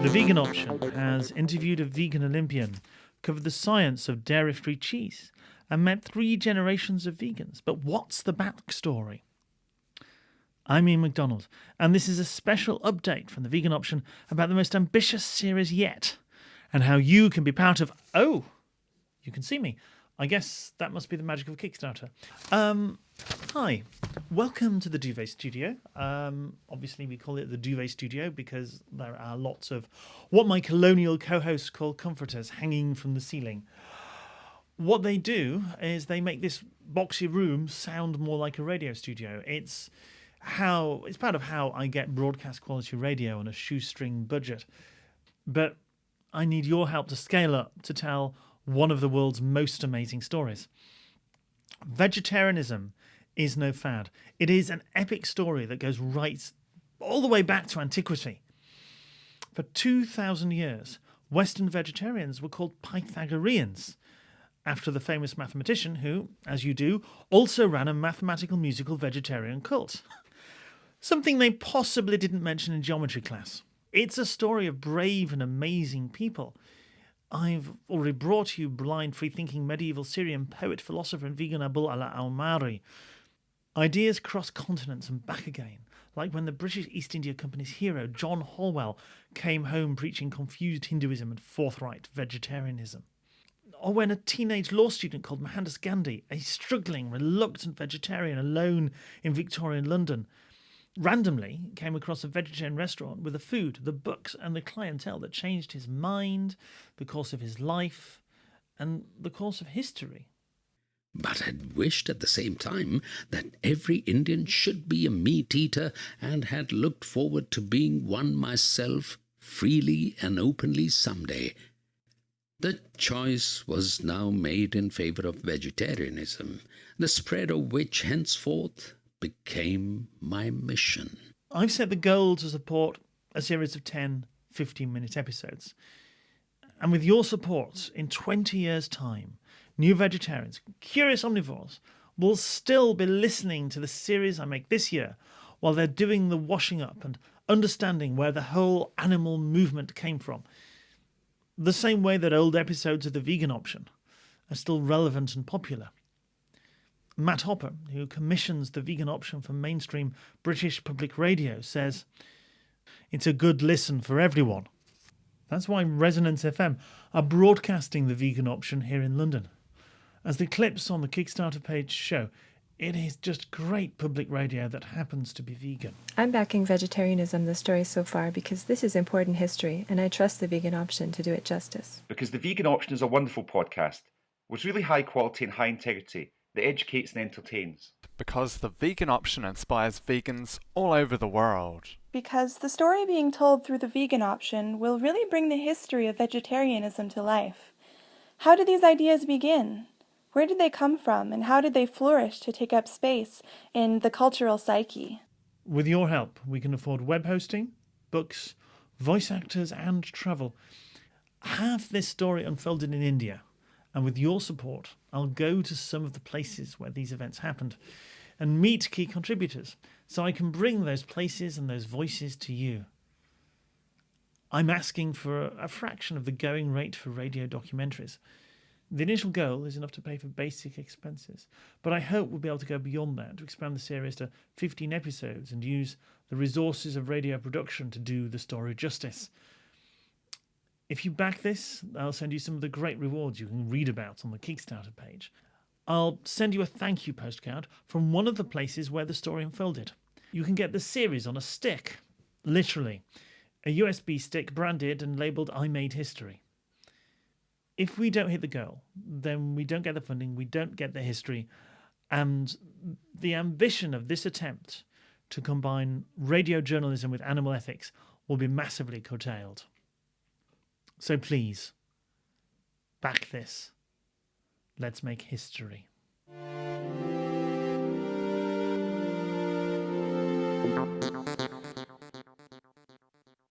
The Vegan Option has interviewed a vegan Olympian, covered the science of dairy-free cheese, and met 3 generations of vegans. But what's the backstory? I'm Ian MacDonald, and this is a special update from The Vegan Option about the most ambitious series yet, and how you can be part of... Oh, you can see me. I guess that must be the magic of Kickstarter. Hi, welcome to the Duvet Studio. Obviously, we call it the Duvet Studio because there are lots of what my colonial co-hosts call comforters hanging from the ceiling. What they do is they make this boxy room sound more like a radio studio. It's part of how I get broadcast quality radio on a shoestring budget. But I need your help to scale up to tell one of the world's most amazing stories. Vegetarianism is no fad. It is an epic story that goes right all the way back to antiquity. For 2,000 years, Western vegetarians were called Pythagoreans, after the famous mathematician who, as you do, also ran a mathematical musical vegetarian cult. Something they possibly didn't mention in geometry class. It's a story of brave and amazing people. I've already brought you blind, free-thinking medieval Syrian poet, philosopher and vegan Abul Ala al-Mari. Ideas cross continents and back again, like when the British East India Company's hero John Holwell came home preaching confused Hinduism and forthright vegetarianism. Or when a teenage law student called Mohandas Gandhi, a struggling, reluctant vegetarian alone in Victorian London, randomly came across a vegetarian restaurant with the food, the books and the clientele that changed his mind, the course of his life, and the course of history. But had wished at the same time that every Indian should be a meat-eater, and had looked forward to being one myself freely and openly someday. The choice was now made in favour of vegetarianism, the spread of which henceforth became my mission. I've set the goal to support a series of 10, 15-minute episodes. And with your support, in 20 years' time, new vegetarians, curious omnivores, will still be listening to the series I make this year while they're doing the washing up and understanding where the whole animal movement came from. The same way that old episodes of The Vegan Option are still relevant and popular. Matt Hopper, who commissions The Vegan Option for mainstream British public radio, says, "It's a good listen for everyone." That's why Resonance FM are broadcasting The Vegan Option here in London. As the clips on the Kickstarter page show, it is just great public radio that happens to be vegan. I'm backing vegetarianism, the story so far, because this is important history, and I trust The Vegan Option to do it justice. Because The Vegan Option is a wonderful podcast with really high quality and high integrity that educates and entertains. Because The Vegan Option inspires vegans all over the world. Because the story being told through The Vegan Option will really bring the history of vegetarianism to life. How did these ideas begin? Where did they come from, and how did they flourish to take up space in the cultural psyche? With your help, we can afford web hosting, books, voice actors, and travel. Have this story unfolded in India. And with your support, I'll go to some of the places where these events happened and meet key contributors so I can bring those places and those voices to you. I'm asking for a fraction of the going rate for radio documentaries. The initial goal is enough to pay for basic expenses, but I hope we'll be able to go beyond that to expand the series to 15 episodes and use the resources of radio production to do the story justice. If you back this, I'll send you some of the great rewards you can read about on the Kickstarter page. I'll send you a thank you postcard from one of the places where the story unfolded. You can get the series on a stick, literally, a USB stick branded and labelled I Made History. If we don't hit the goal, then we don't get the funding, we don't get the history, and the ambition of this attempt to combine radio journalism with animal ethics will be massively curtailed. So please, back this. Let's make history.